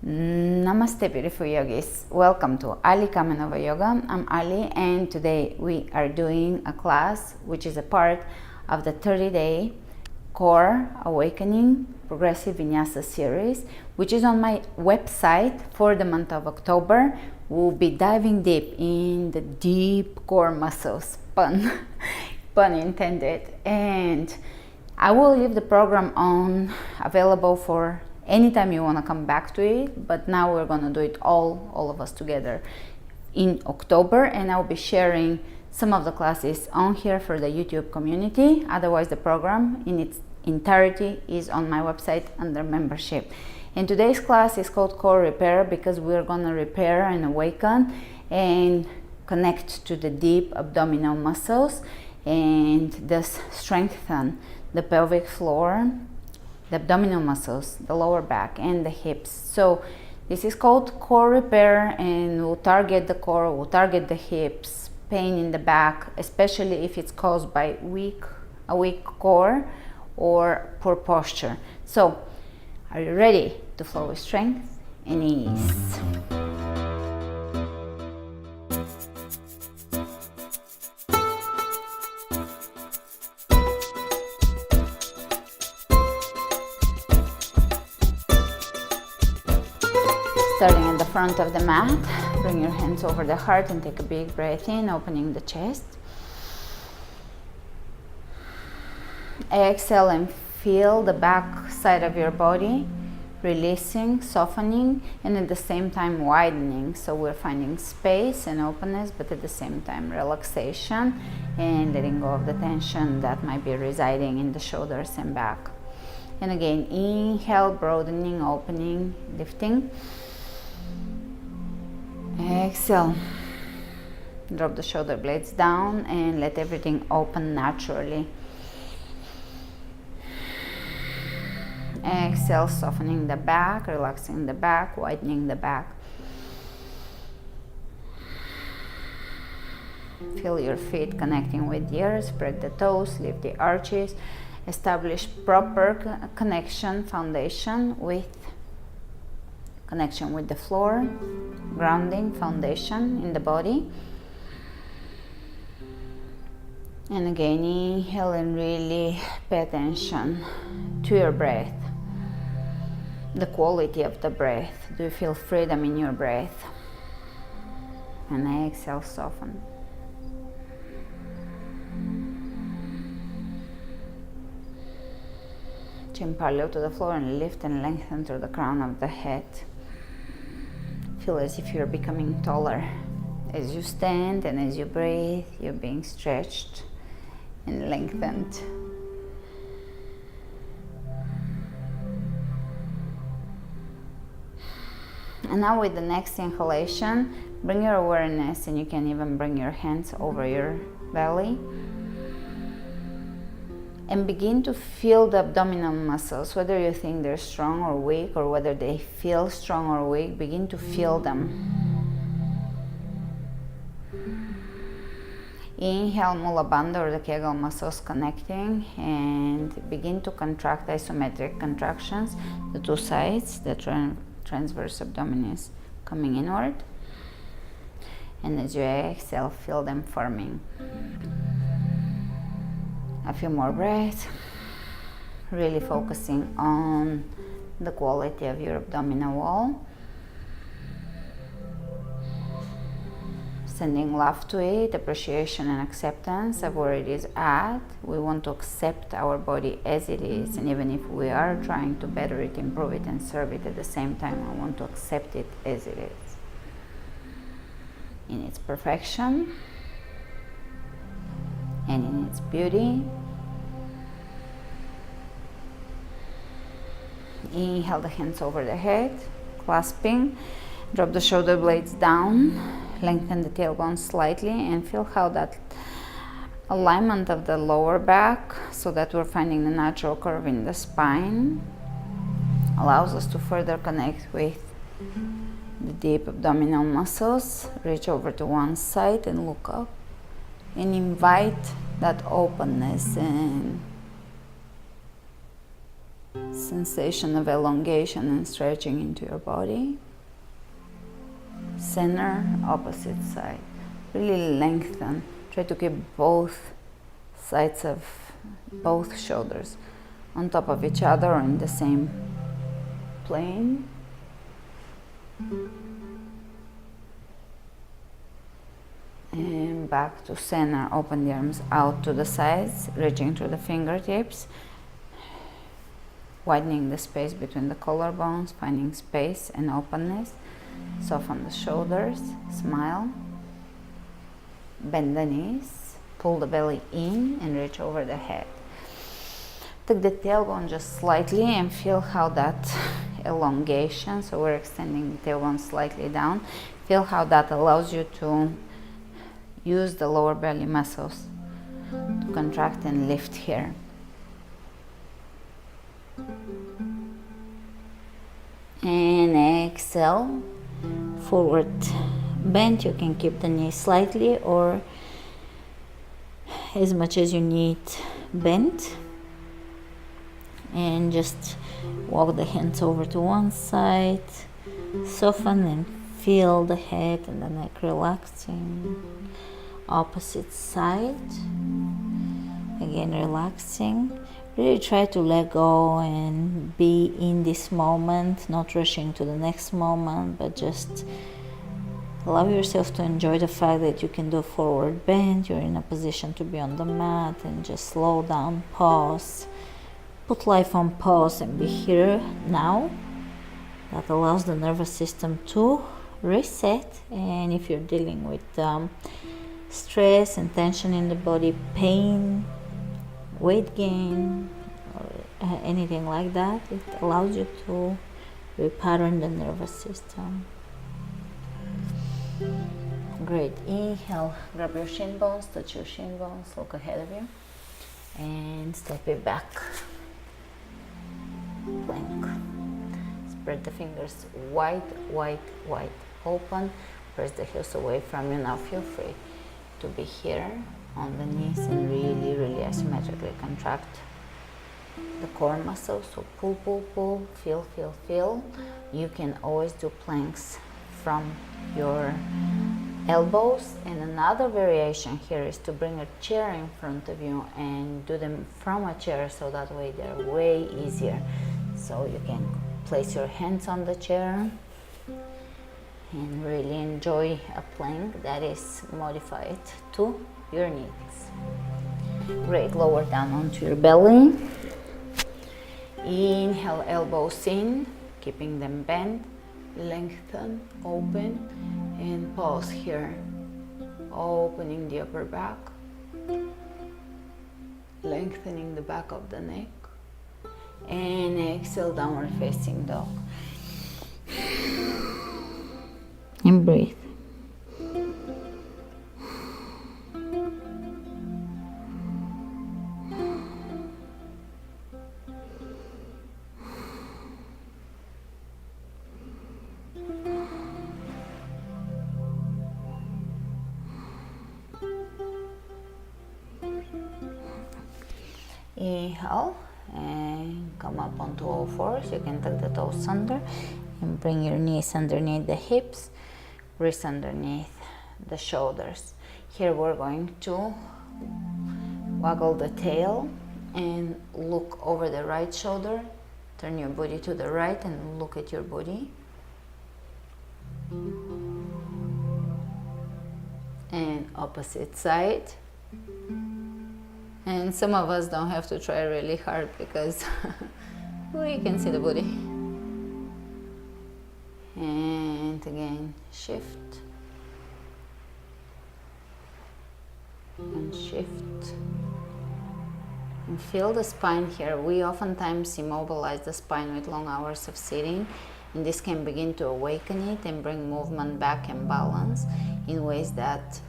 Namaste, beautiful yogis. Welcome to Ali Kamenova Yoga. I'm Ali, and today we are doing a class which is a part of the 30-day Core Awakening Progressive Vinyasa series, which is on my website for the month of October. We'll be diving deep in the deep core muscles, pun intended, and I will leave the program on available for anytime you want to come back to it, but now we're going to do it all of us together in October, and I'll be sharing some of the classes on here for the YouTube community. Otherwise, the program in its entirety is on my website under membership. And today's class is called Core Repair because we're going to repair and awaken and connect to the deep abdominal muscles and thus strengthen the pelvic floor, the abdominal muscles, the lower back, and the hips. So this is called core repair, and we'll target the core, we'll target the hips, pain in the back, especially if it's caused by a weak core or poor posture. So are you ready to flow with strength and ease? Starting at the front of the mat, bring your hands over the heart and take a big breath in, opening the chest. Exhale and feel the back side of your body releasing, softening, and at the same time widening. So we're finding space and openness, but at the same time relaxation and letting go of the tension that might be residing in the shoulders and back. And again, inhale, broadening, opening, lifting. Exhale, drop the shoulder blades down and let everything open naturally. Exhale, softening the back, relaxing the back, widening the back. Feel your feet connecting with the earth, spread the toes, lift the arches, establish proper connection, foundation with connection with the floor, grounding foundation in the body. And again, inhale and really pay attention to your breath, the quality of the breath. Do you feel freedom in your breath? And exhale, soften. Chin parallel to the floor and lift and lengthen through the crown of the head. Feel as if you're becoming taller. As you stand and as you breathe, you're being stretched and lengthened. And now with the next inhalation, bring your awareness, and you can even bring your hands over your belly, and begin to feel the abdominal muscles, whether you think they're strong or weak, or whether they feel strong or weak. Begin to feel them. Inhale, Mula Bandha or the Kegel muscles connecting, and begin to contract isometric contractions, the two sides, the transverse abdominis coming inward. And as you exhale, feel them forming. A few more breaths, really focusing on the quality of your abdominal wall. Sending love to it, appreciation and acceptance of where it is at. We want to accept our body as it is, and even if we are trying to better it, improve it, and serve it at the same time, I want to accept it as it is, in its perfection and in its beauty. Inhale the hands over the head, clasping. Drop the shoulder blades down, lengthen the tailbone slightly, and feel how that alignment of the lower back, so that we're finding the natural curve in the spine, allows us to further connect with the deep abdominal muscles. Reach over to one side and look up, and invite that openness and sensation of elongation and stretching into your body. Center, opposite side. Really lengthen. Try to keep both sides of both shoulders on top of each other or in the same plane. And back to center. Open the arms out to the sides, reaching through the fingertips, widening the space between the collarbones, finding space and openness. Soften the shoulders, smile, bend the knees, pull the belly in and reach over the head. Take the tailbone just slightly and feel how that elongation, so we're extending the tailbone slightly down, feel how that allows you to use the lower belly muscles to contract and lift here. And exhale, forward bend. You can keep the knees slightly or as much as you need bent, and just walk the hands over to one side, soften and feel the head and the neck relaxing. Opposite side, again relaxing. Really try to let go and be in this moment, not rushing to the next moment, but just allow yourself to enjoy the fact that you can do a forward bend, you're in a position to be on the mat, and just slow down, pause, put life on pause and be here now. That allows the nervous system to reset. And if you're dealing with stress and tension in the body, pain, weight gain, or anything like that, it allows you to repattern the nervous system. Great. Inhale, grab your shin bones, touch your shin bones, look ahead of you, and step it back. Plank. Spread the fingers wide, wide, wide open. Press the heels away from you. Now feel free to be here on the knees and really, really asymmetrically contract the core muscles. So pull, pull, pull, feel, feel, feel. You can always do planks from your elbows, and another variation here is to bring a chair in front of you and do them from a chair, so that way they're way easier. So you can place your hands on the chair and really enjoy a plank that is modified to your needs. Great. Lower down onto your belly. Inhale, elbows in, keeping them bent. Lengthen, open, and pause here. Opening the upper back, lengthening the back of the neck, and exhale, downward facing dog. And breathe. Inhale and come up onto all fours. You can tuck the toes under and bring your knees underneath the hips, wrists underneath the shoulders. Here we're going to waggle the tail and look over the right shoulder. Turn your body to the right and look at your body. And opposite side. And some of us don't have to try really hard because we can see the body. And again, shift. And shift. And feel the spine here. We oftentimes immobilize the spine with long hours of sitting, and this can begin to awaken it and bring movement back and balance in ways that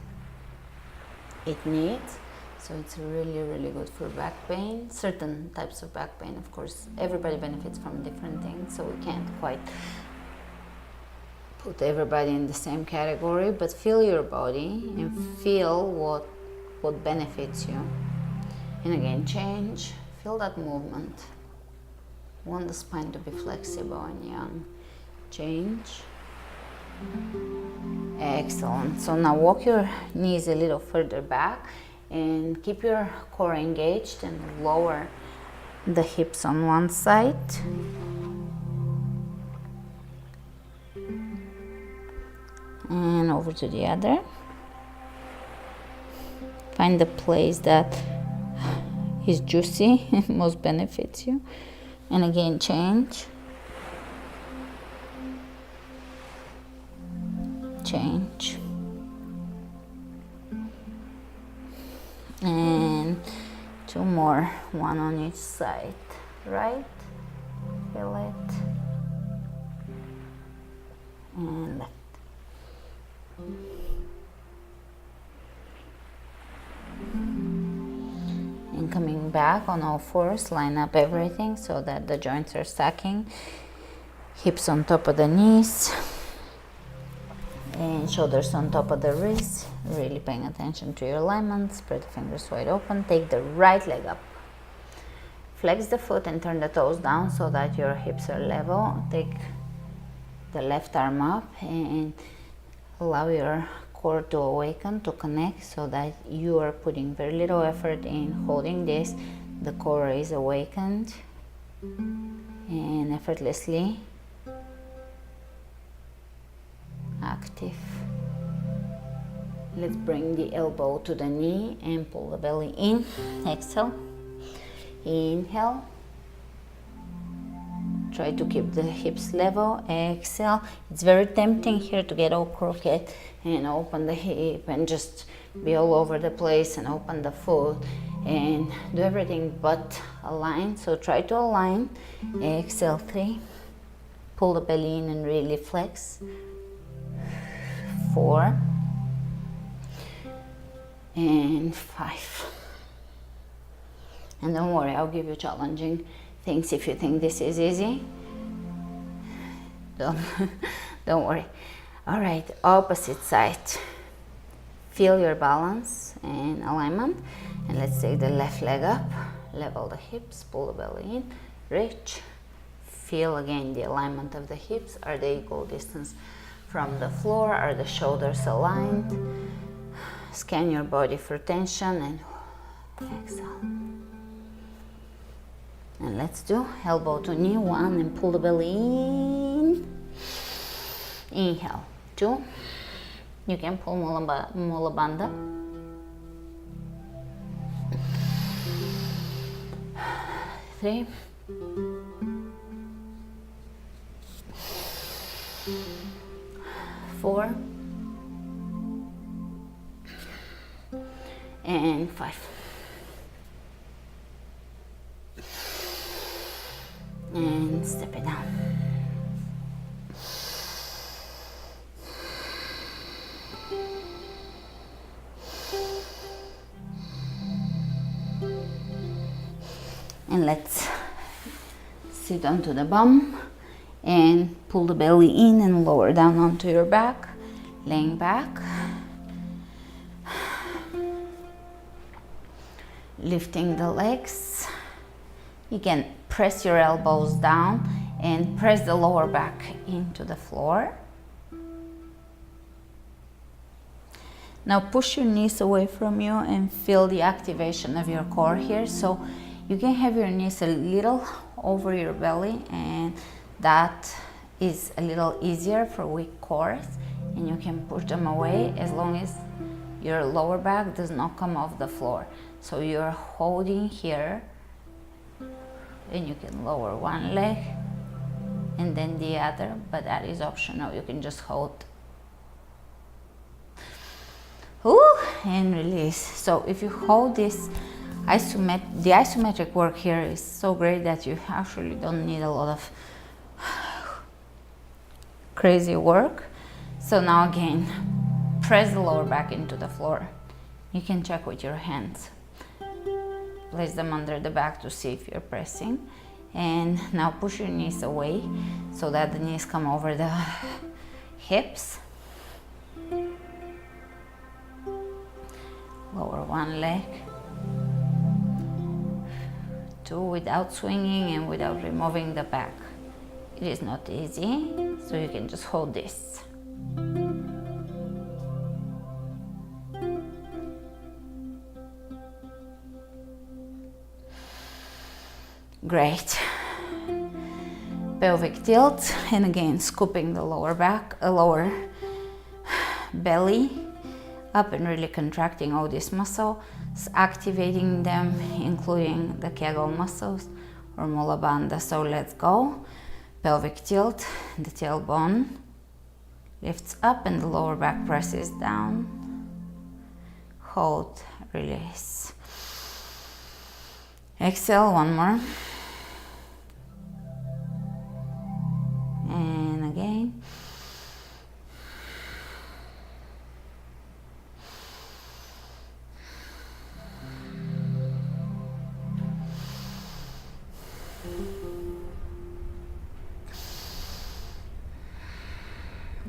it needs. So it's really, really good for back pain, certain types of back pain. Of course, everybody benefits from different things, so we can't quite put everybody in the same category, but feel your body and feel what benefits you. And again, change, feel that movement. want the spine to be flexible and young. Change. Excellent. So now walk your knees a little further back and keep your core engaged and lower the hips on one side. And over to the other. Find the place that is juicy and most benefits you. And again, change. Change. And two more, one on each side. Right? Feel it. And left. And coming back on all fours, line up everything so that the joints are stacking. Hips on top of the knees and shoulders on top of the wrists. Really paying attention to your alignment. Spread the fingers wide open. Take the right leg up. Flex the foot and turn the toes down so that your hips are level. Take the left arm up and allow your core to awaken, to connect, so that you are putting very little effort in holding this. The core is awakened and effortlessly active. Let's bring the elbow to the knee and pull the belly in. Exhale. Inhale. Try to keep the hips level. Exhale. It's very tempting here to get all crooked and open the hip and just be all over the place and open the foot and do everything but align. So try to align. Exhale. 3. Pull the belly in and really flex. 4 and 5. And don't worry, I'll give you challenging things if you think this is easy. Don't worry. All right, opposite side. Feel your balance and alignment. And let's take the left leg up, level the hips, pull the belly in, reach. Feel again the alignment of the hips. Are they equal distance from the floor? Are the shoulders aligned? Scan your body for tension and exhale. And let's do elbow to knee. 1 and pull the belly in. Inhale. 2. You can pull Mula Bandha. 3. 4 and 5 and step it down. And let's sit onto the bum and pull the belly in and lower down onto your back, laying back. Lifting the legs. You can press your elbows down and press the lower back into the floor. Now push your knees away from you and feel the activation of your core here. So you can have your knees a little over your belly, and that is a little easier for weak cores, and you can push them away as long as your lower back does not come off the floor. So you're holding here, and you can lower one leg and then the other, but that is optional. You can just hold. Ooh, and release. So if you hold this, the isometric work here is so great that you actually don't need a lot of crazy work. So now again, press the lower back into the floor. You can check with your hands. Place them under the back to see if you're pressing. And now push your knees away so that the knees come over the hips. Lower one leg. 2 without swinging and without removing the back. It is not easy, so you can just hold this. Great. Pelvic tilt, and again scooping the lower back, lower belly up and really contracting all these muscles, activating them, including the Kegel muscles or Mula Bandha. So let's go. Pelvic tilt, the tailbone lifts up and the lower back presses down. Hold, release. Exhale, one more. And again.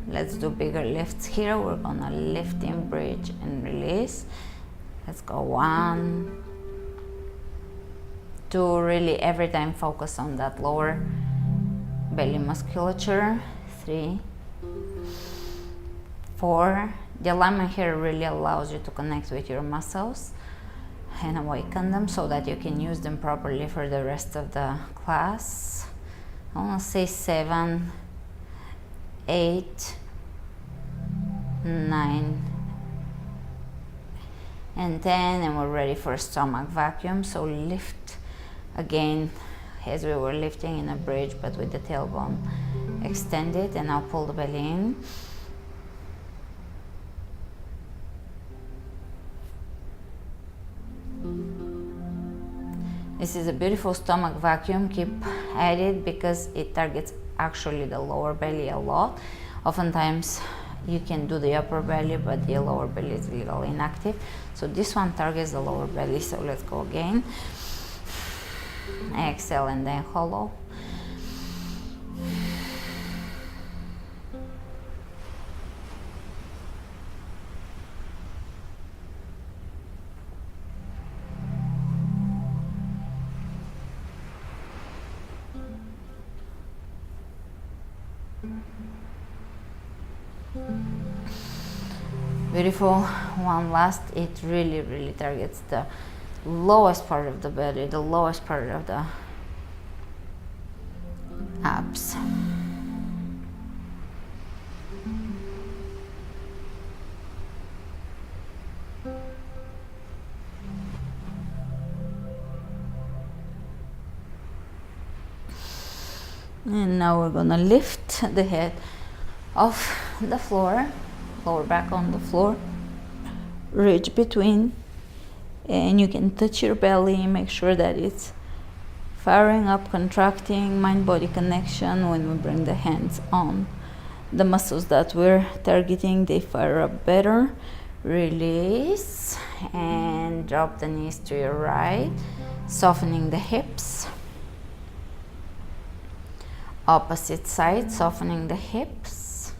Let's do bigger lifts here. We're gonna lift in, bridge and release. Let's go 1, 2, really every time focus on that lower belly musculature. 3, 4. The alignment here really allows you to connect with your muscles and awaken them so that you can use them properly for the rest of the class. I want to say 7, 8, 9, and 10, and we're ready for stomach vacuum. So lift again as we were lifting in a bridge, but with the tailbone extended, and now pull the belly in. This is a beautiful stomach vacuum. Keep at it because it targets actually the lower belly a lot. Oftentimes you can do the upper belly, but the lower belly is a little inactive. So this one targets the lower belly. So let's go again. Exhale and then hollow. Beautiful. One last. It really targets the lowest part of the body, the lowest part of the abs. And now we're gonna lift the head off the floor, lower back on the floor, ridge between, and you can touch your belly, make sure that it's firing up, contracting, mind-body connection. When we bring the hands on the muscles that we're targeting, they fire up better. Release and drop the knees to your right, softening the hips. Opposite side, softening the hips.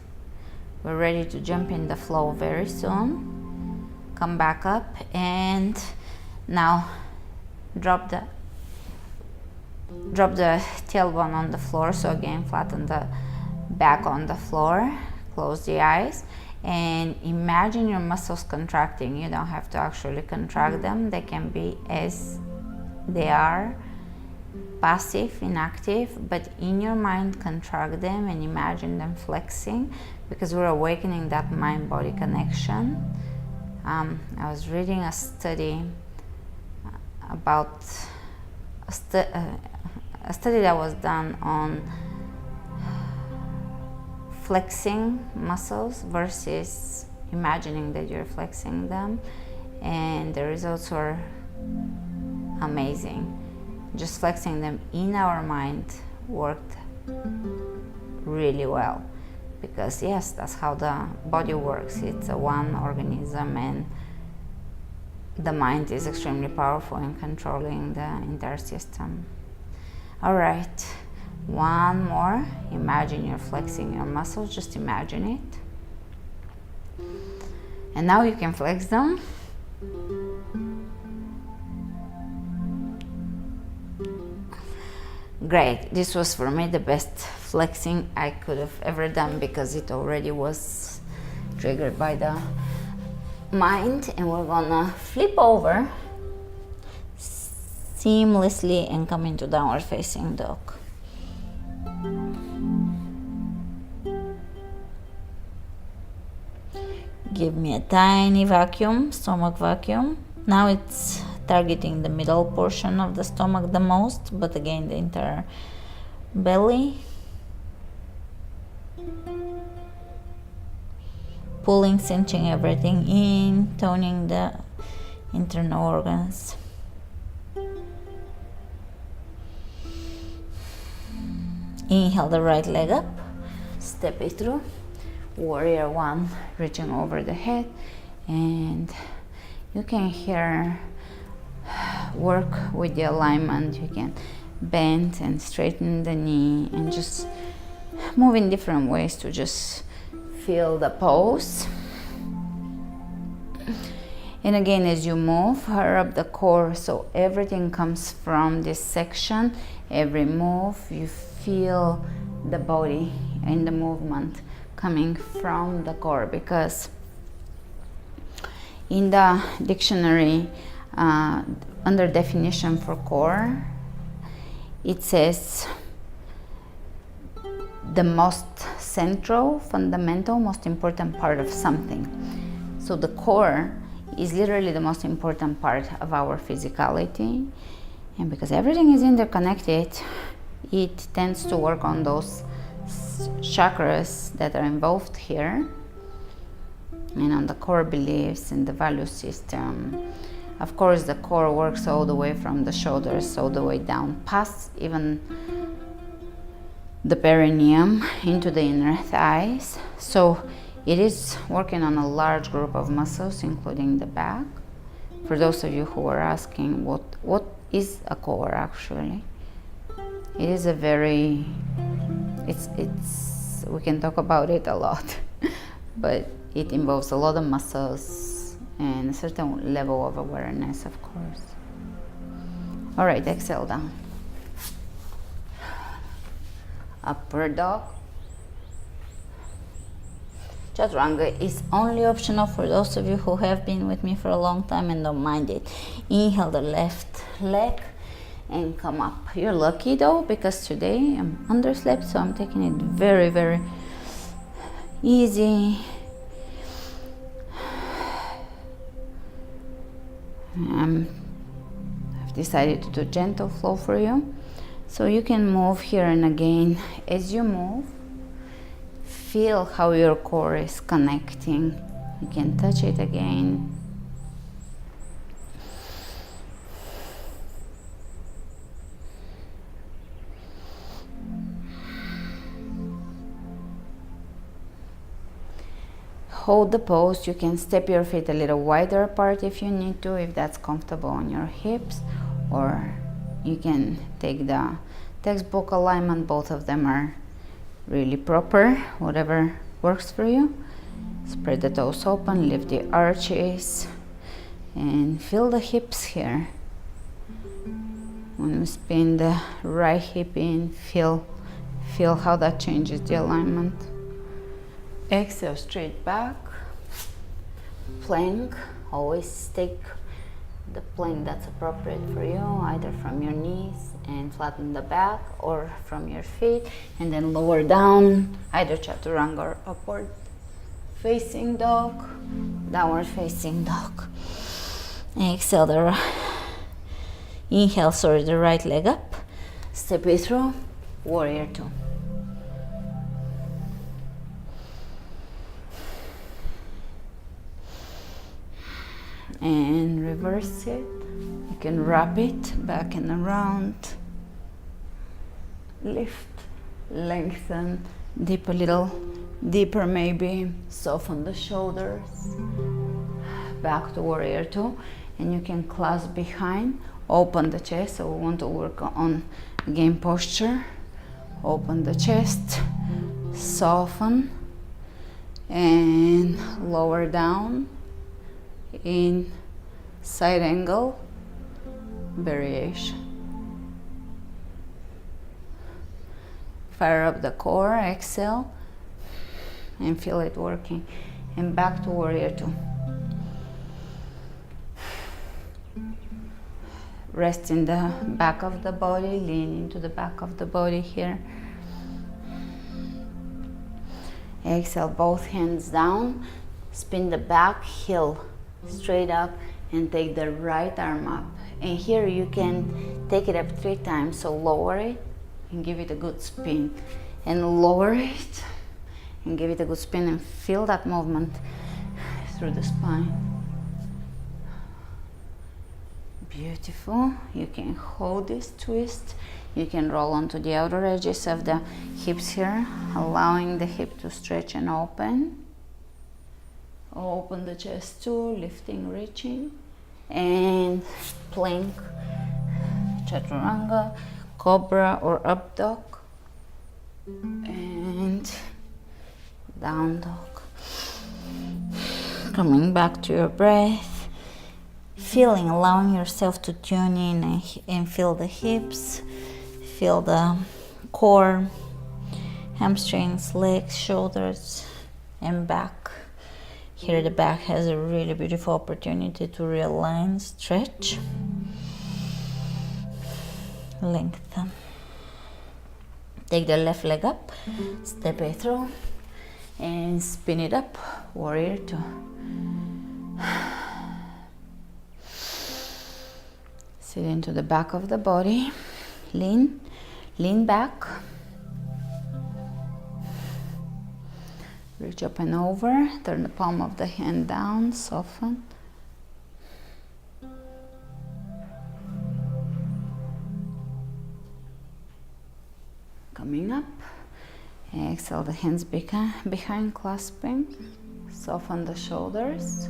We're ready to jump in the flow very soon. Come back up, and now drop the tailbone on the floor. So again, flatten the back on the floor, close the eyes, and imagine your muscles contracting. You don't have to actually contract them. They can be as they are, passive, inactive, but in your mind contract them and imagine them flexing, because we're awakening that mind-body connection. I was reading a study about a study that was done on flexing muscles versus imagining that you're flexing them, and the results were amazing. Just flexing them in our mind worked really well, because yes, that's how the body works. It's a one organism, and the mind is extremely powerful in controlling the entire system. All right, one more. Imagine you're flexing your muscles. Just imagine it. And now you can flex them. Great. This was for me the best flexing I could have ever done because it already was triggered by the mind. And we're gonna flip over seamlessly and come into downward facing dog. Give me a tiny vacuum, stomach vacuum. Now it's targeting the middle portion of the stomach the most, but again the entire belly. Pulling, cinching everything in, toning the internal organs. Inhale the right leg up, step it through. Warrior one, reaching over the head, and you can here work with the alignment. You can bend and straighten the knee and just move in different ways to just feel the pose. And again, as you move, higher up the core, so everything comes from this section. Every move, you feel the body and the movement coming from the core, because in the dictionary, under definition for core, it says the most central, fundamental, most important part of something. So the core is literally the most important part of our physicality, and because everything is interconnected, it tends to work on those chakras that are involved here, and on the core beliefs and the value system. Of course, the core works all the way from the shoulders all the way down past even the perineum into the inner thighs. So it is working on a large group of muscles, including the back. For those of you who are asking what is a core, actually, it is a very it's we can talk about it a lot, but it involves a lot of muscles and a certain level of awareness, of course. All right, exhale down. Upward dog. Chaturanga is only optional for those of you who have been with me for a long time and don't mind it. Inhale the left leg and come up. You're lucky though, because today I'm underslept, so I'm taking it very, very easy. I've decided to do gentle flow for you, so you can move here, and again, as you move, feel how your core is connecting. You can touch it again. Hold the pose. You can step your feet a little wider apart if you need to, if that's comfortable on your hips, or you can take the textbook alignment. Both of them are really proper, whatever works for you. Spread the toes open, lift the arches, and feel the hips here. When we spin the right hip in, feel how that changes the alignment. Exhale, straight back, plank. Always take the plank that's appropriate for you, either from your knees and flatten the back, or from your feet, and then lower down, either chaturanga or upward facing dog, downward facing dog. Exhale, inhale, the right leg up, step it through, warrior two. And reverse it. You can wrap it back and around. Lift, lengthen, dip a little deeper maybe. Soften the shoulders. Back to warrior two. And you can clasp behind. Open the chest. So we want to work on again posture. Open the chest. Soften. And lower down. In side angle variation. Fire up the core, exhale, and feel it working. And back to warrior two. Rest in the back of the body, lean into the back of the body here. Exhale, both hands down. Spin the back heel straight up and take the right arm up. And here you can take it up 3 times. So lower it and give it a good spin. And lower it and give it a good spin and feel that movement through the spine. Beautiful. You can hold this twist. You can roll onto the outer edges of the hips here, allowing the hip to stretch and open. Open the chest too, lifting, reaching. And plank, chaturanga, cobra or up dog. And down dog. Coming back to your breath. Feeling, allowing yourself to tune in and feel the hips, feel the core, hamstrings, legs, shoulders, and back. Here the back has a really beautiful opportunity to realign, stretch, lengthen. Take the left leg up, step it through, and spin it up, warrior two. Sit into the back of the body, lean back, reach up and over, turn the palm of the hand down, soften. Coming up, exhale the hands behind clasping, soften the shoulders.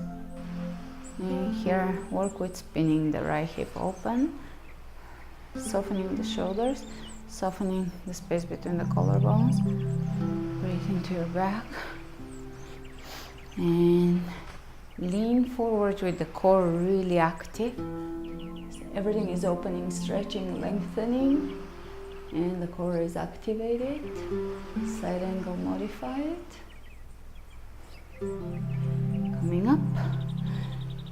And here, work with spinning the right hip open, softening the shoulders, softening the space between the collarbones. Breathe into your back. And lean forward with the core really active. Everything is opening, stretching, lengthening. And the core is activated. Side angle modified. Coming up.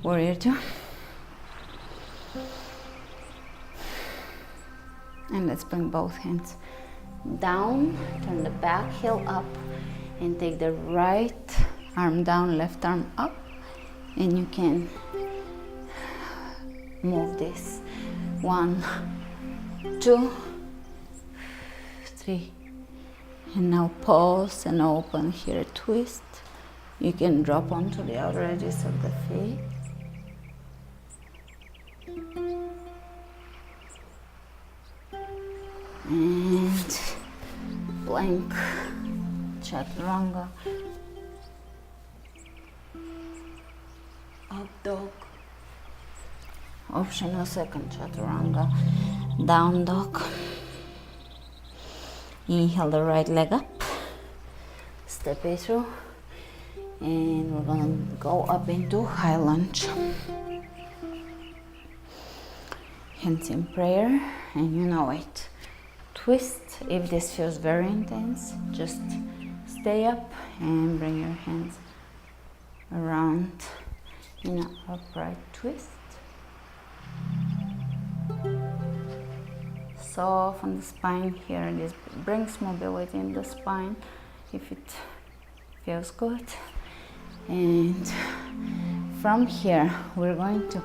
Warrior two. And let's bring both hands down, turn the back heel up, and take the right arm down, left arm up, and you can move this. 1, 2, 3. And now pause and open here, twist. You can drop onto the outer edges of the feet. And plank, chaturanga, up dog, optional second chaturanga, down dog. Inhale the right leg up, step it through, and we're gonna go up into high lunge. Hands in prayer, and you know it. Twist. If this feels very intense, just stay up and bring your hands around in an upright twist. Soften the spine here. This brings mobility in the spine if it feels good. And from here, we're going to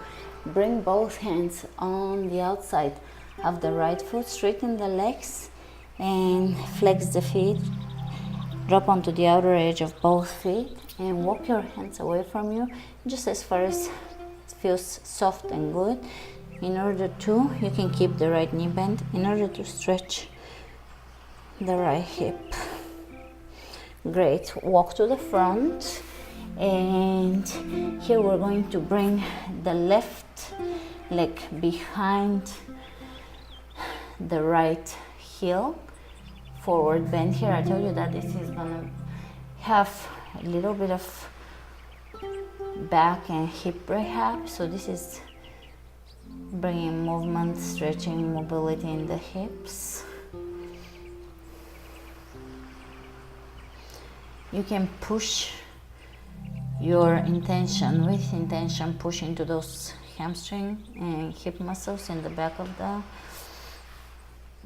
bring both hands on the outside of the right foot, straighten the legs and flex the feet. Drop onto the outer edge of both feet and walk your hands away from you just as far as it feels soft and good. In order to, you can keep the right knee bent in order to stretch the right hip. Great. Walk to the front, and here we're going to bring the left leg behind the right heel, forward bend here. I told you that this is gonna have a little bit of back and hip rehab, so this is bringing movement, stretching, mobility in the hips. You can push your intention, with intention, push into those hamstring and hip muscles in the back of the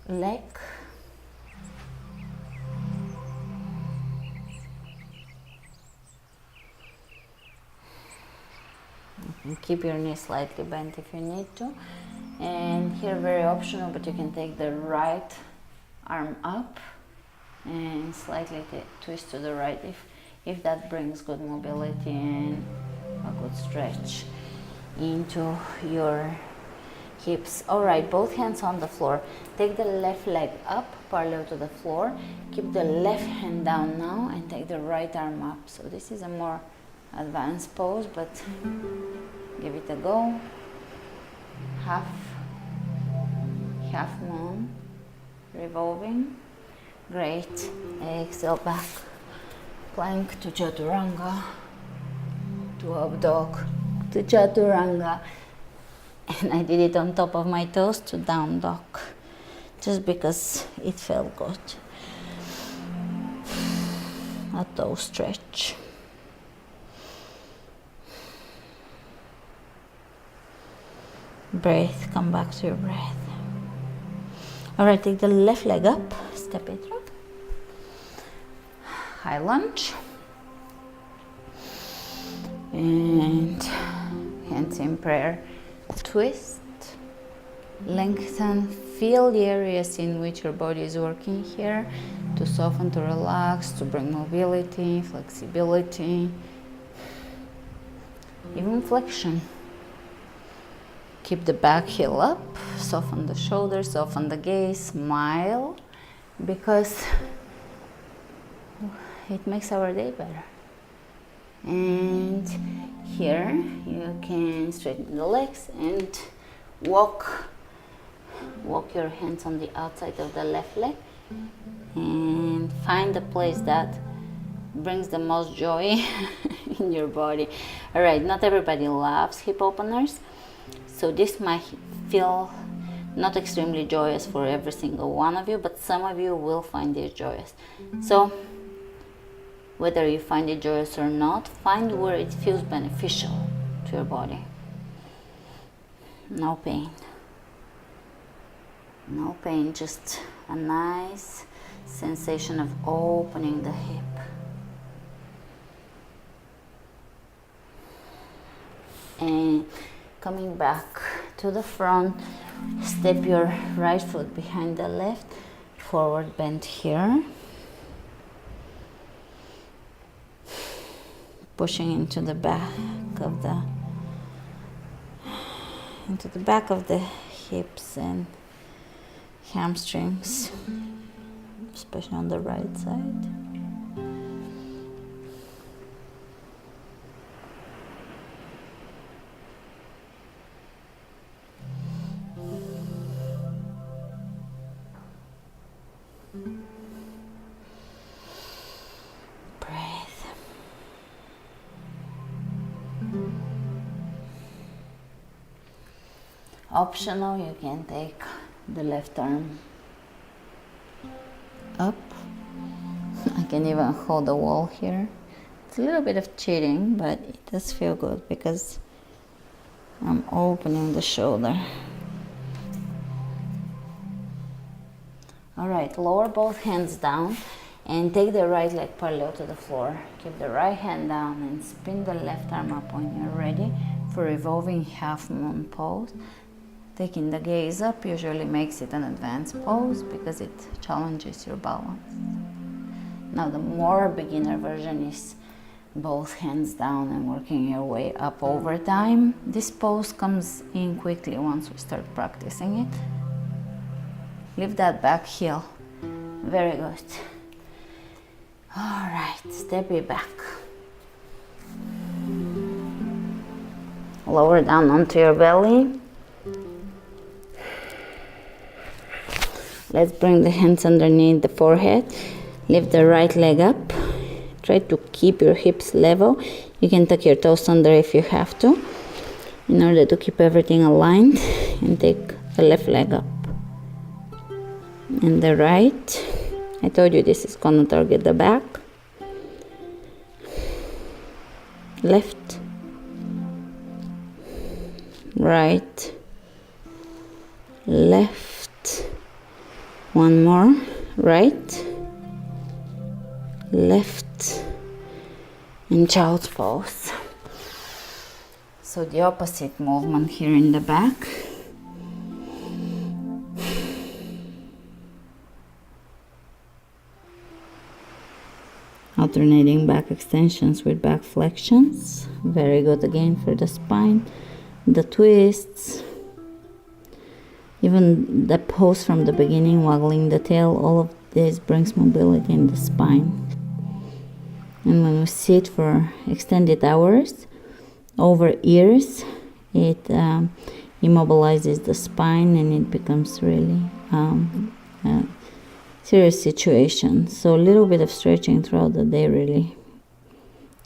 leg. You can keep your knee slightly bent if you need to. And here, very optional, but you can take the right arm up and slightly twist to the right if that brings good mobility and a good stretch into your hips. All right, both hands on the floor. Take the left leg up parallel to the floor. Keep the left hand down now and take the right arm up. So this is a more advanced pose, but give it a go. Half moon, revolving. Great. Exhale back. Plank to chaturanga, to up dog, to chaturanga. And I did it on top of my toes to down dog, just because it felt good. A toe stretch. Breath, come back to your breath. All right, take the left leg up, step it up. High lunge. And hands in prayer. Twist, lengthen, feel the areas in which your body is working here to soften, to relax, to bring mobility, flexibility, even flexion. Keep the back heel up, soften the shoulders, soften the gaze, smile, because it makes our day better. And here you can straighten the legs and walk your hands on the outside of the left leg and find the place that brings the most joy in your body. All right, not everybody loves hip openers, so this might feel not extremely joyous for every single one of you, but some of you will find it joyous. So whether you find it joyous or not, find where it feels beneficial to your body. No pain. No pain, just a nice sensation of opening the hip. And coming back to the front, step your right foot behind the left, forward bend here. Pushing into the back of the hips and hamstrings, especially on the right side. Optional, you can take the left arm up. I can even hold the wall here. It's a little bit of cheating, but it does feel good because I'm opening the shoulder. All right, lower both hands down and take the right leg parallel to the floor. Keep the right hand down and spin the left arm up when you're ready for revolving half moon pose. Taking the gaze up usually makes it an advanced pose because it challenges your balance. Now the more beginner version is both hands down and working your way up over time. This pose comes in quickly once we start practicing it. Lift that back heel. Very good. All right, step it back. Lower down onto your belly. Let's bring the hands underneath the forehead. Lift the right leg up. Try to keep your hips level. You can tuck your toes under if you have to, in order to keep everything aligned. And take the left leg up. And the right. I told you this is gonna target the back. left, right, left, one more, right, left, and child's pose. So the opposite movement here in the back. Alternating back extensions with back flexions. Very good again for the spine. The twists. Even the pose from the beginning, waggling the tail, all of this brings mobility in the spine. And when we sit for extended hours, over years, it immobilizes the spine and it becomes really serious situation. So a little bit of stretching throughout the day really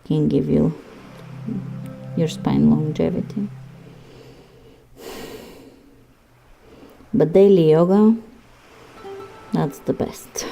can give you your spine longevity. But daily yoga, that's the best.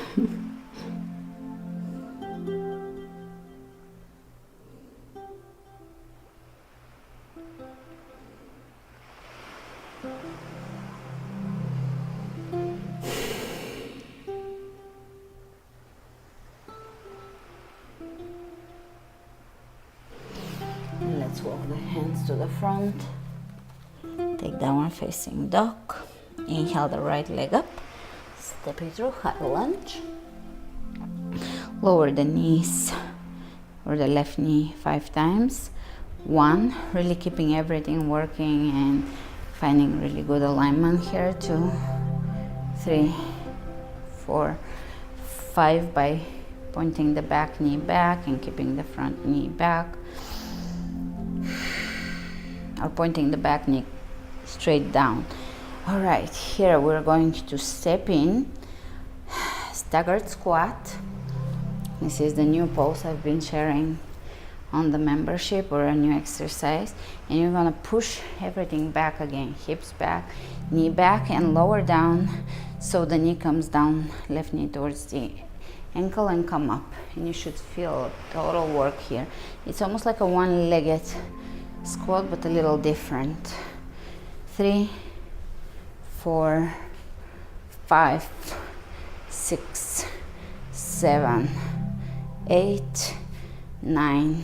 Let's walk the hands to the front. Take downward facing dog. Inhale the right leg up. Step it through, high lunge. Lower the knees or the left knee 5 times. 1, really keeping everything working and finding really good alignment here. 2, 3, 4, 5 by pointing the back knee back and keeping the front knee back, or pointing the back knee straight down. All right, here we're going to step in staggered squat. This is the new pose I've been sharing on the membership, or a new exercise, and you're gonna push everything back again, hips back, knee back, and lower down so the knee comes down, left knee towards the ankle and come up, and you should feel total work here. It's almost like a one-legged squat but a little different. 3, 4, 5, 6, 7, 8, 9,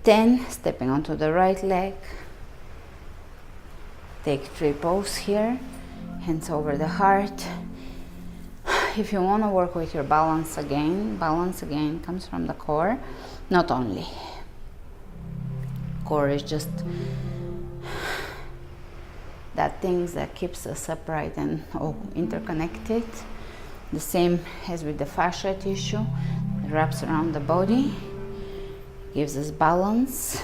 10. Stepping onto the right leg. Take 3 poses here, hands over the heart. If you want to work with your balance again comes from the core, not only. Core is just that things that keeps us upright and interconnected. The same as with the fascia tissue, it wraps around the body, gives us balance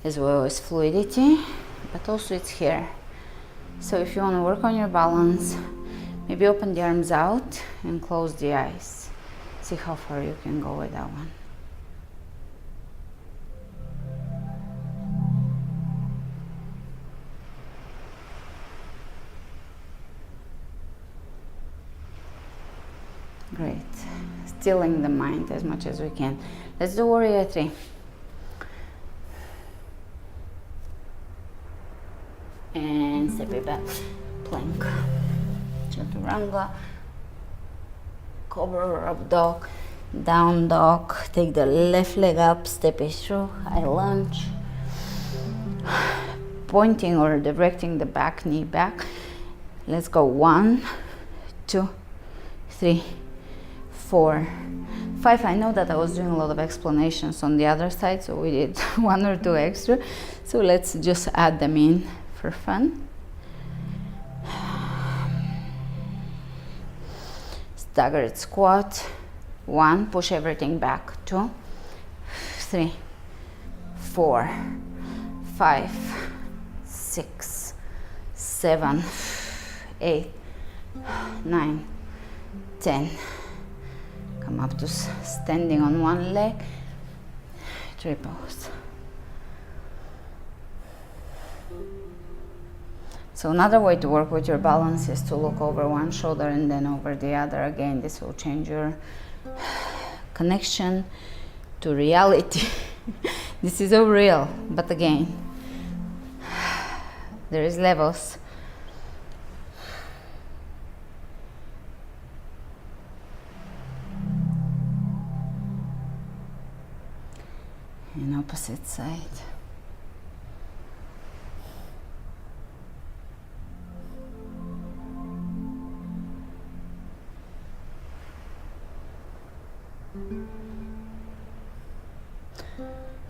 as well as fluidity, but also it's here. So if you want to work on your balance, maybe open the arms out and close the eyes. See how far you can go with that one. Great. Stilling the mind as much as we can. Let's do warrior 3. And step it back. Plank. Chaturanga. Cobra or up dog. Down dog. Take the left leg up. Step it through. High lunge. Pointing or directing the back knee back. Let's go. 1, 2, 3, 4, 5. I know that I was doing a lot of explanations on the other side, so we did 1 or 2 extra. So let's just add them in for fun. Staggered squat. 1, push everything back. 2, 3, 4, 5, 6, 7, 8, 9, 10. Come up to standing on one leg. 3 pose. So another way to work with your balance is to look over one shoulder and then over the other. Again, this will change your connection to reality. This is so real, but again, there is levels. And opposite side.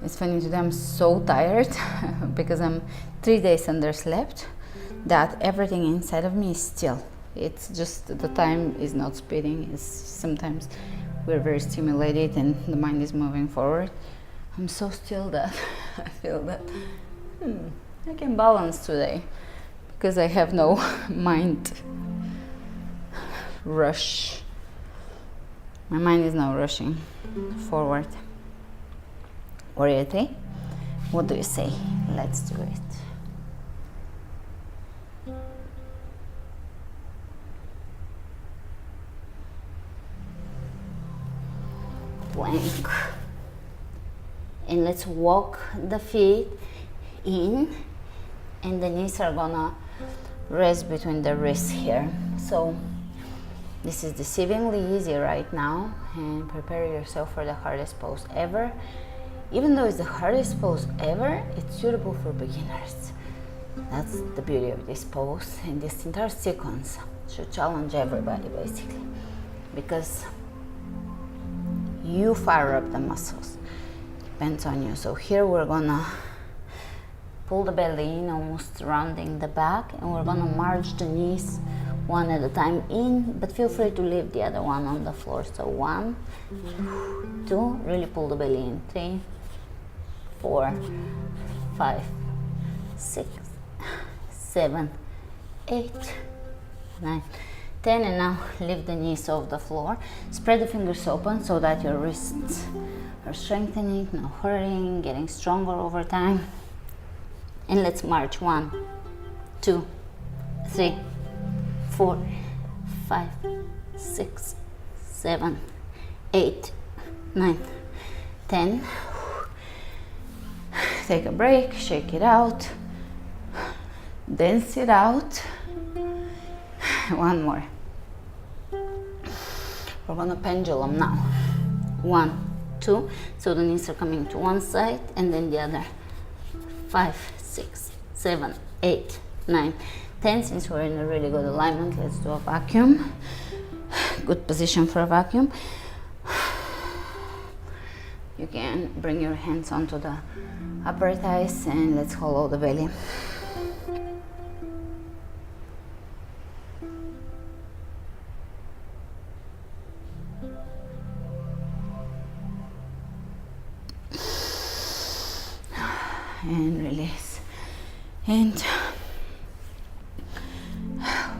It's funny, today I'm so tired because I'm 3 days underslept that everything inside of me is still. It's just the time is not speeding. It's sometimes we're very stimulated and the mind is moving forward. I'm so still that I feel that I can balance today because I have no mind rush. My mind is now rushing forward. Warrior 3, what do you say? Let's do it. Plank. And let's walk the feet in, and the knees are gonna rest between the wrists here. So this is deceivingly easy right now, and prepare yourself for the hardest pose ever. Even though it's the hardest pose ever, it's suitable for beginners. That's the beauty of this pose, and this entire sequence should challenge everybody basically, because you fire up the muscles. Depends on you. So here we're gonna pull the belly in, almost rounding the back, and we're gonna march the knees one at a time in, but feel free to leave the other one on the floor. So 1, 2, really pull the belly in. 3, 4, 5, 6, 7, 8, 9, 10, and now lift the knees off the floor. Spread the fingers open so that your wrists are strengthening, not hurting, getting stronger over time. And let's march. 1, 2, 3, 4, 5, 6, 7, 8, 9, 10. Take a break, shake it out, dance it out. One more. We're gonna pendulum now. 1, 2, so the knees are coming to one side and then the other. 5, 6, 7, 8, 9, 10. Since we're in a really good alignment, let's do a vacuum. Good position for a vacuum. You can bring your hands onto the upper thighs and let's hollow the belly. And release. And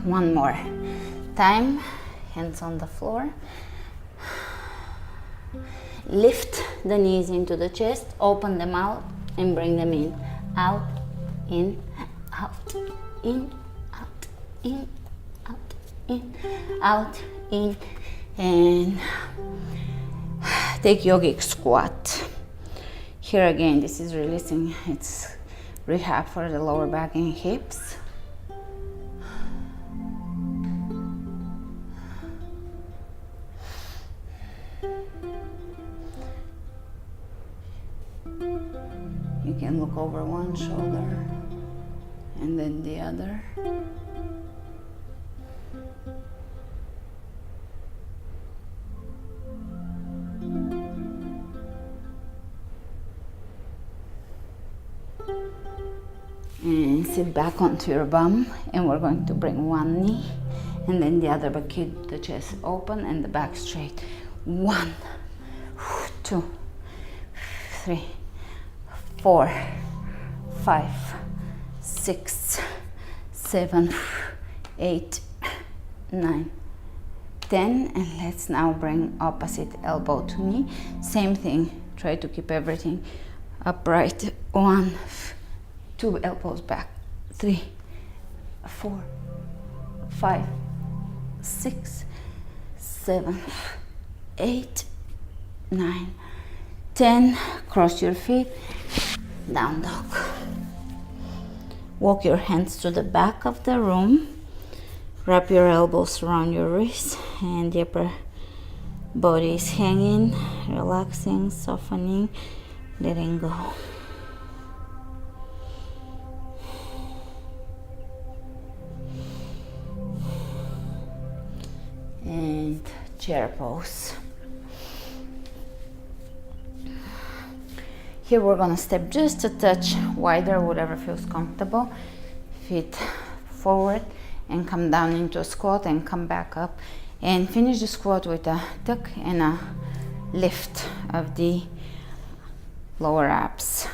one more time, hands on the floor. Lift the knees into the chest, open them out and bring them in. Out, in, out, in, out, in, out, in, out, in, and take yogic squat. Here again, this is releasing, it's rehab for the lower back and hips. You can look over one shoulder and then the other. And sit back onto your bum, and we're going to bring one knee and then the other, but keep the chest open and the back straight. 1, 2, 3, 4, 5, 6, 7, 8, 9, 10. And let's now bring opposite elbow to knee. Same thing, try to keep everything upright. 1, 2 elbows back. 3, 4, 5, 6, 7, 8, 9, 10, cross your feet, down dog. Walk your hands to the back of the room. Wrap your elbows around your wrists and the upper body is hanging, relaxing, softening, letting go. And chair pose. Here we're gonna step just a touch wider, whatever feels comfortable. Feet forward and come down into a squat and come back up. And finish the squat with a tuck and a lift of the lower abs.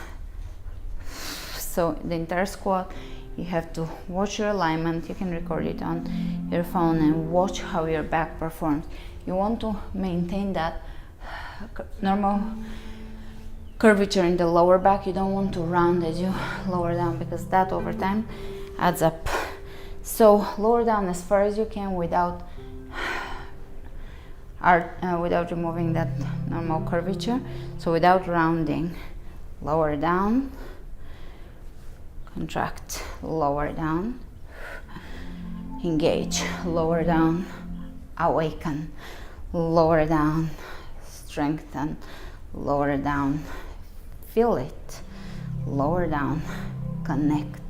So the entire squat, you have to watch your alignment. You can record it on your phone and watch how your back performs. You want to maintain that normal curvature in the lower back. You don't want to round as you lower down, because that over time adds up. So lower down as far as you can without removing that normal curvature. So without rounding, lower down, contract, lower down, engage, lower down, awaken, lower down, strengthen, lower down, feel it, lower down, connect.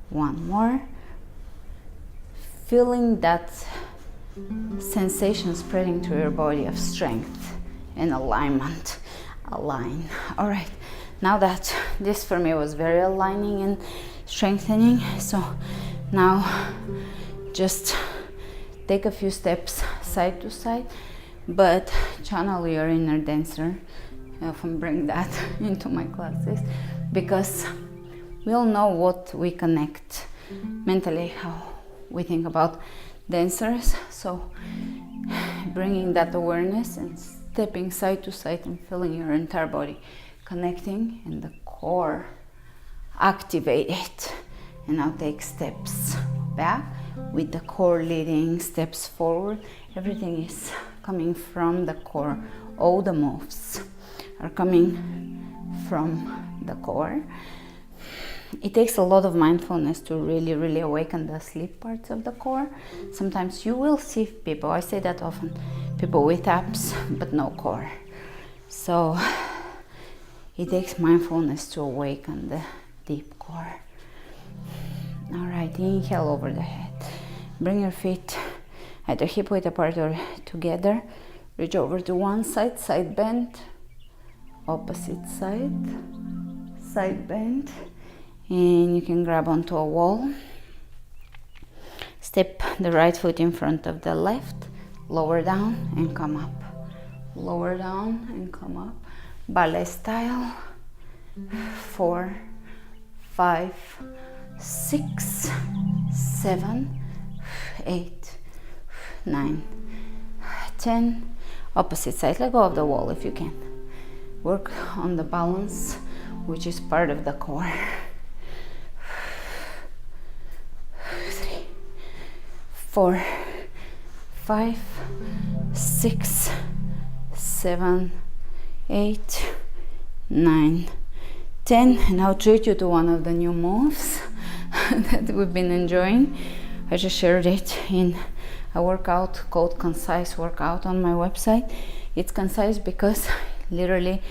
One more, feeling that sensation spreading through your body of strength and alignment. Align. All right, now that this for me was very aligning and strengthening, so now just take a few steps side to side, but channel your inner dancer. I often bring that into my classes, because we all know what we connect mentally, how we think about dancers. So bringing that awareness and stepping side to side and feeling your entire body connecting and the core activated. And now take steps back with the core leading, steps forward. Everything is coming from the core. All the moves are coming from the core. It takes a lot of mindfulness to really awaken the sleep parts of the core. Sometimes you will see people, I say that often, people with abs but no core. So it takes mindfulness to awaken the deep core. All right, inhale over the head. Bring your feet either hip width apart or together. Reach over to one side, side bend. Opposite side, side bend. And you can grab onto a wall. Step the right foot in front of the left. Lower down and come up. Lower down and come up. Ballet style. 4, 5, 6, 7, 8, 9, 10. Opposite side. Let go of the wall if you can. Work on the balance, which is part of the core. 3, 4, 5, 6, 7, 8, 9, 10. And I'll treat you to one of the new moves that we've been enjoying. I just shared it in a workout called Concise Workout on my website. It's concise because literally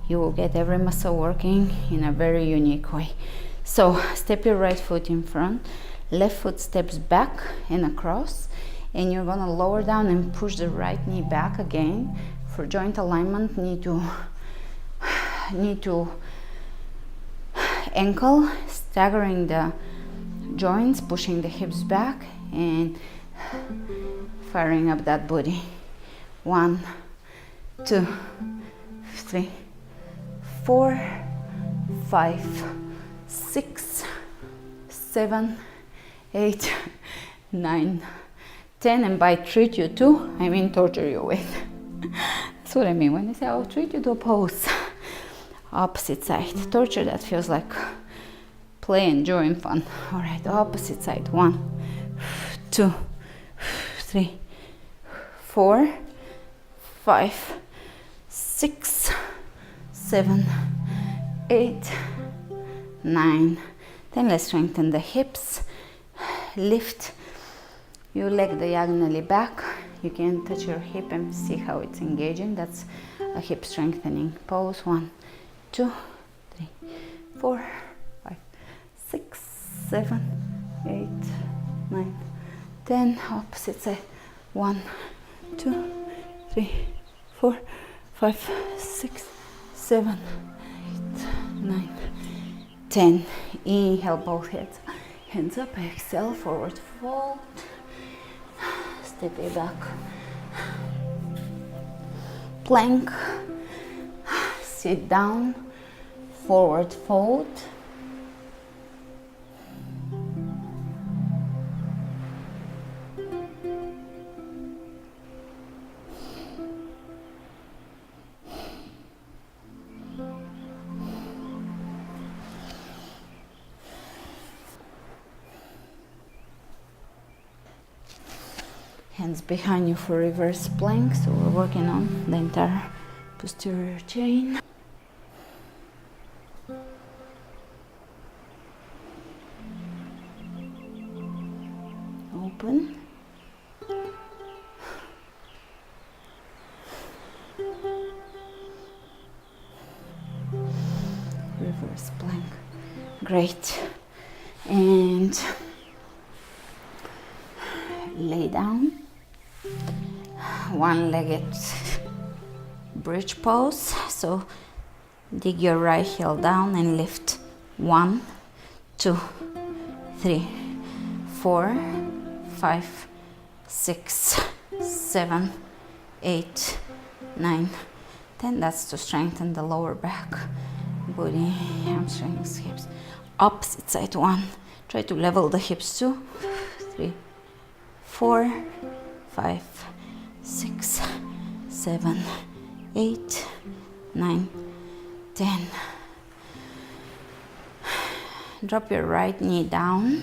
you will get every muscle working in a very unique way. So step your right foot in front, left foot steps back and across, and you're gonna lower down and push the right knee back again. For joint alignment, knee to ankle, staggering the joints, pushing the hips back and firing up that booty. 1, 2, 3, 4, 5, 6, 7, 8, 9, 10. And by treat you to, I mean torture you with. That's what I mean when I say I'll treat you to a pose. Opposite side. Torture, that feels like play and joy and fun. All right, opposite side. 1, 2, 3, 4, 5, 6, 7, 8, 9, 10. Let's strengthen the hips. Lift your leg diagonally back. You can touch your hip and see how it's engaging. That's a hip strengthening pose. 1, 2, 3, 4, 5, 6, 7, 8, 9, 10. Opposite side. 1, 2, 3, 4, 5, 6, 7, 8, 9, 10. Inhale, both hands up. Exhale, forward fold. Step it back. Plank. Sit down. Forward fold. Hands behind you for reverse plank. So we're working on the entire posterior chain. Open. Reverse plank. Great. And lay down. One-legged bridge pose. So dig your right heel down and lift. 1, 2, 3, 4, 5, 6, 7, 8, 9, 10. That's to strengthen the lower back, booty, hamstrings, hips. Opposite side. 1. Try to level the hips. 2, 3, 4, 5, 6, 7, 8, 9, 10. Drop your right knee down.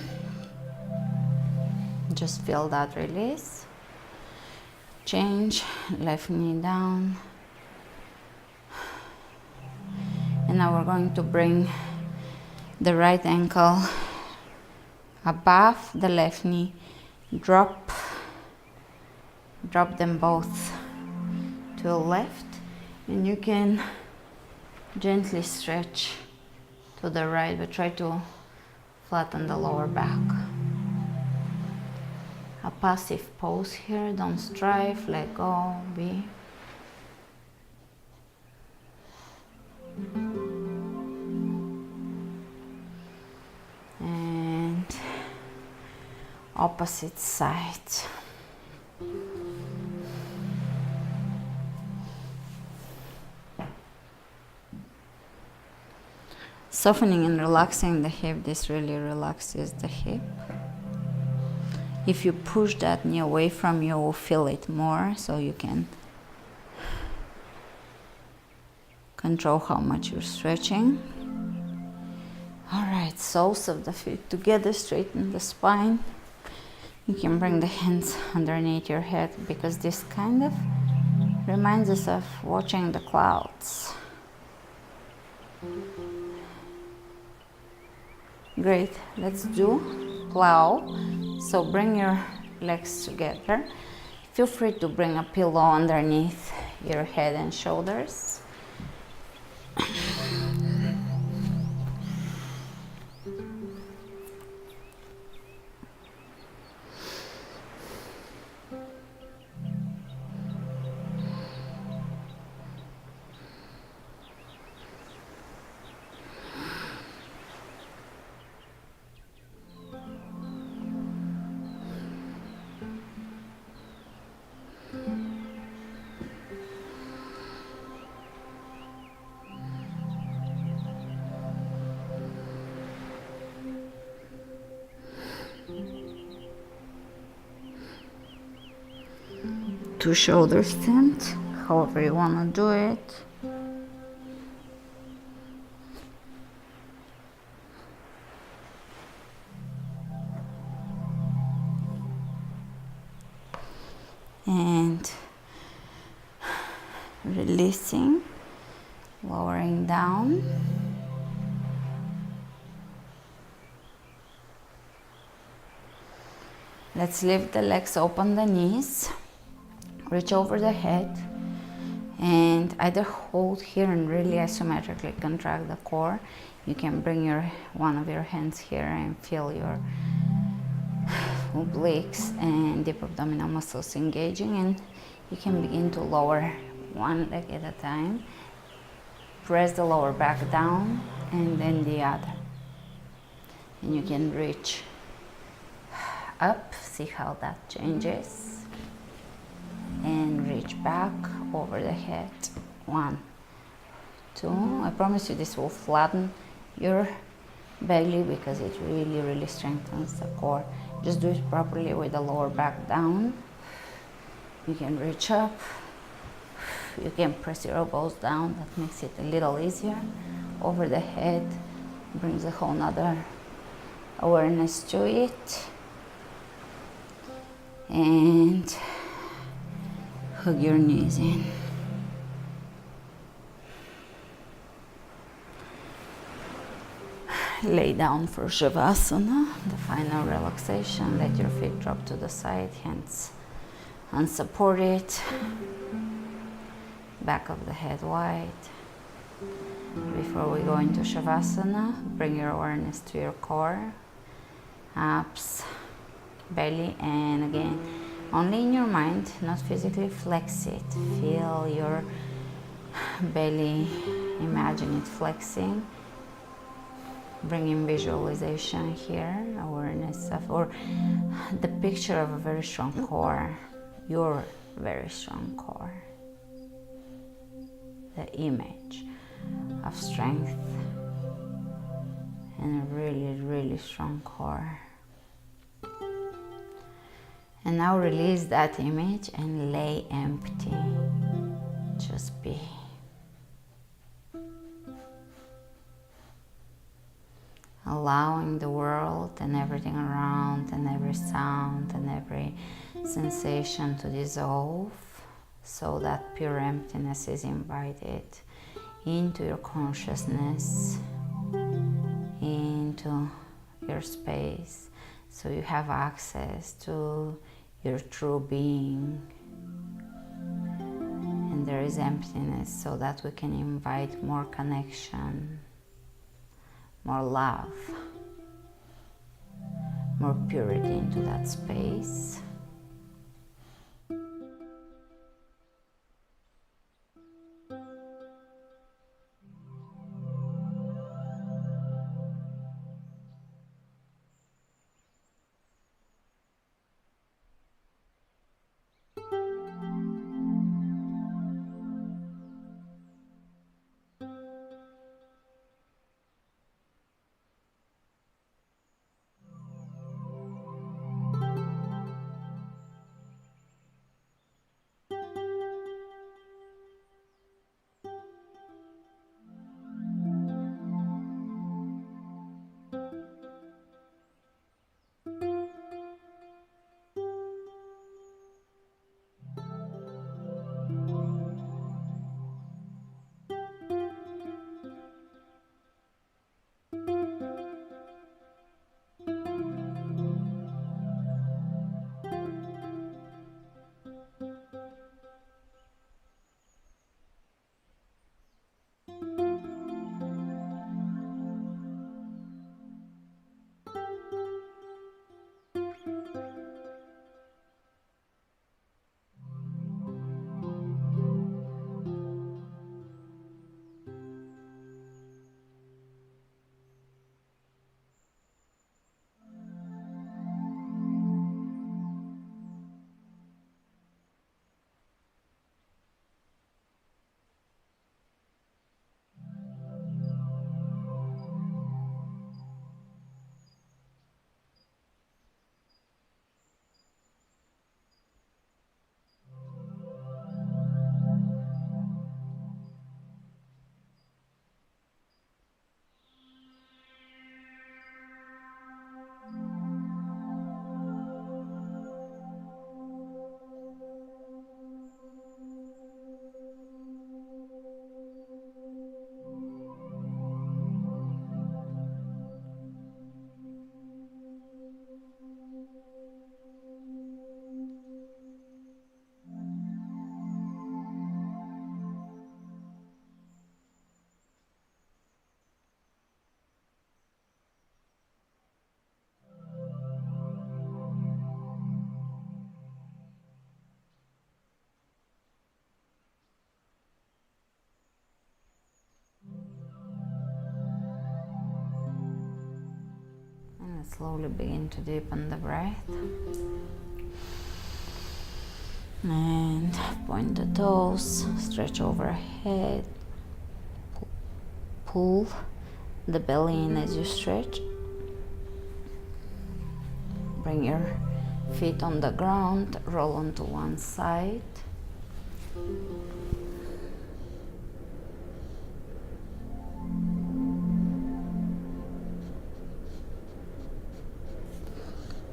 Just feel that release. Change, left knee down. And now we're going to bring the right ankle above the left knee. Drop them both to the left, and you can gently stretch to the right, but try to flatten the lower back. A passive pose here. Don't strive, let go, be. And opposite side. Softening and relaxing the hip. This really relaxes the hip. If you push that knee away from you, will feel it more, so you can control how much you're stretching. All right, soles of the feet together, straighten the spine. You can bring the hands underneath your head, because this kind of reminds us of watching the clouds. Great, let's do plow. So bring your legs together. Feel free to bring a pillow underneath your head and shoulders. Two shoulder stand, however you want to do it. And releasing, lowering down. Let's lift the legs, open the knees, reach over the head, and either hold here and really isometrically contract the core. You can bring one of your hands here and feel your obliques and deep abdominal muscles engaging, and you can begin to lower one leg at a time. Press the lower back down and then the other. And you can reach up, see how that changes, and reach back over the head. 1, 2. I promise you this will flatten your belly because it really strengthens the core. Just do it properly with the lower back down. You can reach up, you can press your elbows down, that makes it a little easier. Over the head, brings a whole nother awareness to it. And hug your knees in. Lay down for Shavasana, the final relaxation. Let your feet drop to the side, hands unsupported, back of the head wide. Before we go into Shavasana, bring your awareness to your core, abs, belly, and again, only in your mind, not physically, flex it. Feel your belly, imagine it flexing. Bring in visualization here, awareness of, or the picture of a very strong core, your very strong core. The image of strength and a really strong core. And now release that image and lay empty. Just be. Allowing the world and everything around and every sound and every sensation to dissolve so that pure emptiness is invited into your consciousness, into your space, so you have access to your true being. And there is emptiness so that we can invite more connection, more love, more purity into that space. slowly begin to deepen the breath. And point the toes, stretch overhead, pull the belly in as you stretch. Bring your feet on the ground, roll onto one side.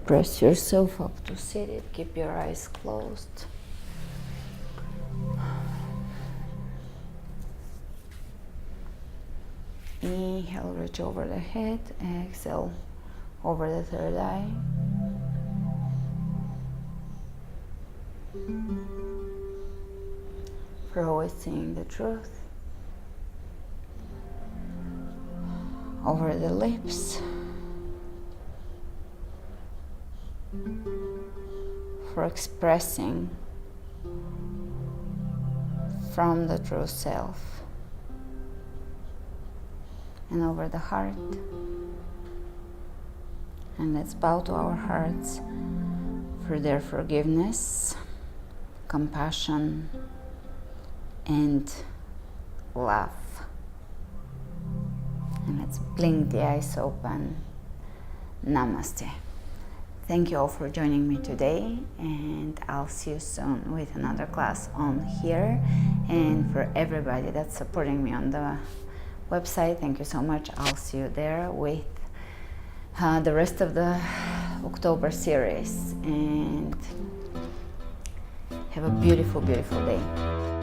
Press yourself up to seated, keep your eyes closed. Inhale, reach over the head, exhale over the third eye. For always seeing the truth. Over the lips. For expressing from the true self. And over the heart. And let's bow to our hearts for their forgiveness, compassion, and love. And let's blink the eyes open. Namaste. Thank you all for joining me today, and I'll see you soon with another class on here. And for everybody that's supporting me on the website, thank you so much. I'll see you there with the rest of the October series, and have a beautiful, beautiful day.